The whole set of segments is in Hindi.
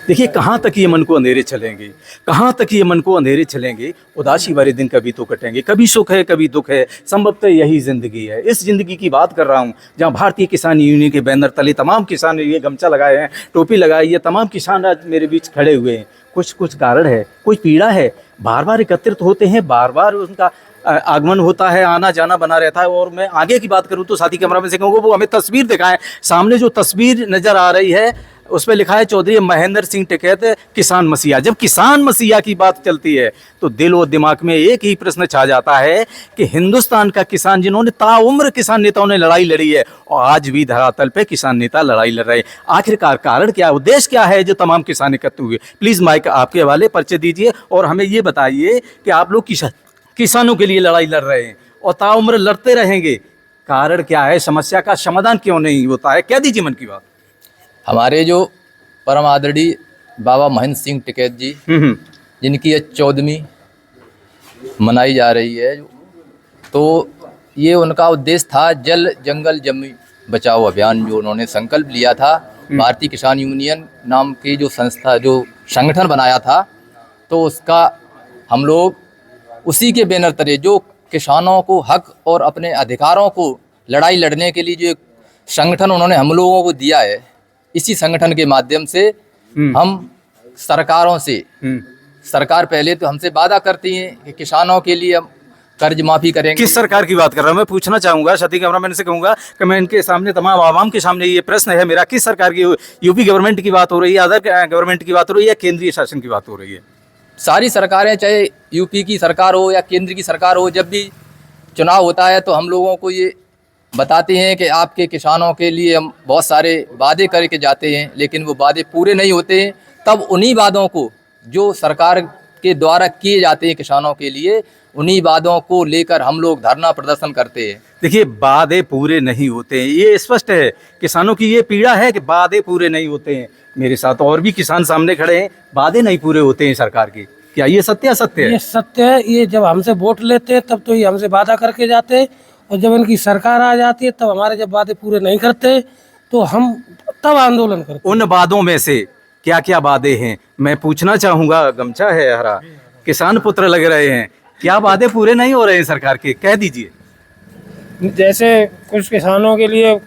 देखिए कहाँ तक ये मन को अंधेरे चलेंगे, कहाँ तक ये मन को अंधेरे चलेंगे। उदासी वाले दिन कभी तो कटेंगे, कभी सुख है कभी दुख है, संभवतः यही ज़िंदगी है। इस ज़िंदगी की बात कर रहा हूँ जहाँ भारतीय किसान यूनियन के बैनर तले तमाम किसान ये गमछा लगाए हैं, टोपी लगाई है, तमाम किसान आज मेरे बीच खड़े हुए हैं। कुछ कारण है, कोई पीड़ा है, बार बार एकत्रित होते हैं, बार बार उनका आगमन होता है, आना जाना बना रहता है। और मैं आगे की बात करूं तो साथी कैमरामैन से कहूँगा वो हमें तस्वीर दिखाएं। सामने जो तस्वीर नज़र आ रही है उस पर लिखा है चौधरी महेंद्र सिंह टिकैत किसान मसीहा। जब किसान मसीहा की बात चलती है तो दिल और दिमाग में एक ही प्रश्न छा जाता है कि हिंदुस्तान का किसान, जिन्होंने ताउम्र किसान नेताओं ने लड़ाई लड़ी है और आज भी धरातल पे किसान नेता लड़ाई लड़ रहे हैं, आखिरकार कारण क्या है, उद्देश्य क्या है जो तमाम किसान एकत्र हुए। प्लीज़ माइक आपके हवाले, परिचय दीजिए और हमें ये बताइए कि आप लोग किसानों के लिए लड़ाई लड़ रहे हैं और ताउम्र लड़ते रहेंगे, कारण क्या है, समस्या का समाधान क्यों नहीं होता है, कह दीजिए मन की बात। हमारे जो परम आदरणीय बाबा महेंद्र सिंह टिकैत जी, जिनकी ये 14वीं मनाई जा रही है, तो ये उनका उद्देश्य था जल जंगल जमी बचाओ अभियान, जो उन्होंने संकल्प लिया था। भारतीय किसान यूनियन नाम की जो संस्था, जो संगठन बनाया था, तो उसका हम लोग उसी के बैनर तले जो किसानों को हक और अपने अधिकारों को लड़ाई लड़ने के लिए जो एक संगठन उन्होंने हम लोगों को दिया है, इसी संगठन के माध्यम से हम सरकारों से, सरकार पहले तो हमसे वादा करती है कि किसानों के लिए हम कर्ज माफी करेंगे। किस सरकार की बात कर रहा हूँ मैं पूछना चाहूंगा, साथी कैमरामैन से कहूंगा कि मैं इनके सामने तमाम आवाम के सामने ये प्रश्न है मेरा, किस सरकार की, यूपी गवर्नमेंट की बात हो रही है, अदर गवर्नमेंट की बात हो रही है, केंद्रीय शासन की बात हो रही है? सारी सरकारें, चाहे यूपी की सरकार हो या केंद्र की सरकार हो, जब भी चुनाव होता है तो हम लोगों को ये बताते हैं कि आपके किसानों के लिए हम बहुत सारे वादे करके जाते हैं, लेकिन वो वादे पूरे नहीं होते हैं। तब उन्हीं वादों को जो सरकार के द्वारा किए जाते हैं किसानों के लिए, उन्हीं वादों को लेकर हम लोग धरना प्रदर्शन करते हैं। देखिए वादे पूरे नहीं होते हैं, ये स्पष्ट है, किसानों की ये पीड़ा है कि वादे पूरे नहीं होते हैं। मेरे साथ और भी किसान सामने खड़े हैं, वादे नहीं पूरे होते हैं सरकार के, क्या ये सत्य असत्य है? ये सत्य है। ये जब हमसे वोट लेते हैं तब तो ये हमसे वादा करके जाते हैं, और जब इनकी सरकार आ जाती है तब हमारे जब वादे पूरे नहीं करते तो हम तब आंदोलन करते हैं। उन वादों में से क्या क्या वादे हैं मैं पूछना चाहूंगा। गमछा है हरा, किसान पुत्र लग रहे हैं, क्या वादे पूरे नहीं हो रहे हैं सरकार के, कह दीजिए। जैसे कुछ किसानों के लिए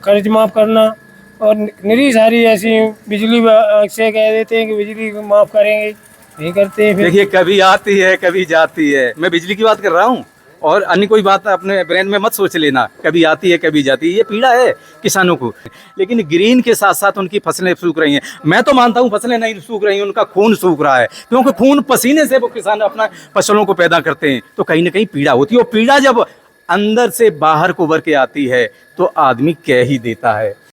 कर्ज माफ करना, और निरी सारी ऐसी बिजली से कह देते हैं कि बिजली माफ करेंगे, नहीं करते हैं। देखिए कभी आती है कभी जाती है, मैं बिजली की बात कर रहा हूँ और अन्य कोई बात अपने ब्रेन में मत सोच लेना, कभी आती है कभी जाती है, ये पीड़ा है किसानों को। लेकिन ग्रीन के साथ साथ उनकी फसलें सूख रही हैं। मैं तो मानता हूँ फसलें नहीं सूख रही हैं, उनका खून सूख रहा है, क्योंकि खून पसीने से वो किसान अपना फसलों को पैदा करते हैं, तो कहीं ना कहीं पीड़ा होती है। और पीड़ा जब अंदर से बाहर को उभर के आती है तो आदमी कह ही देता है।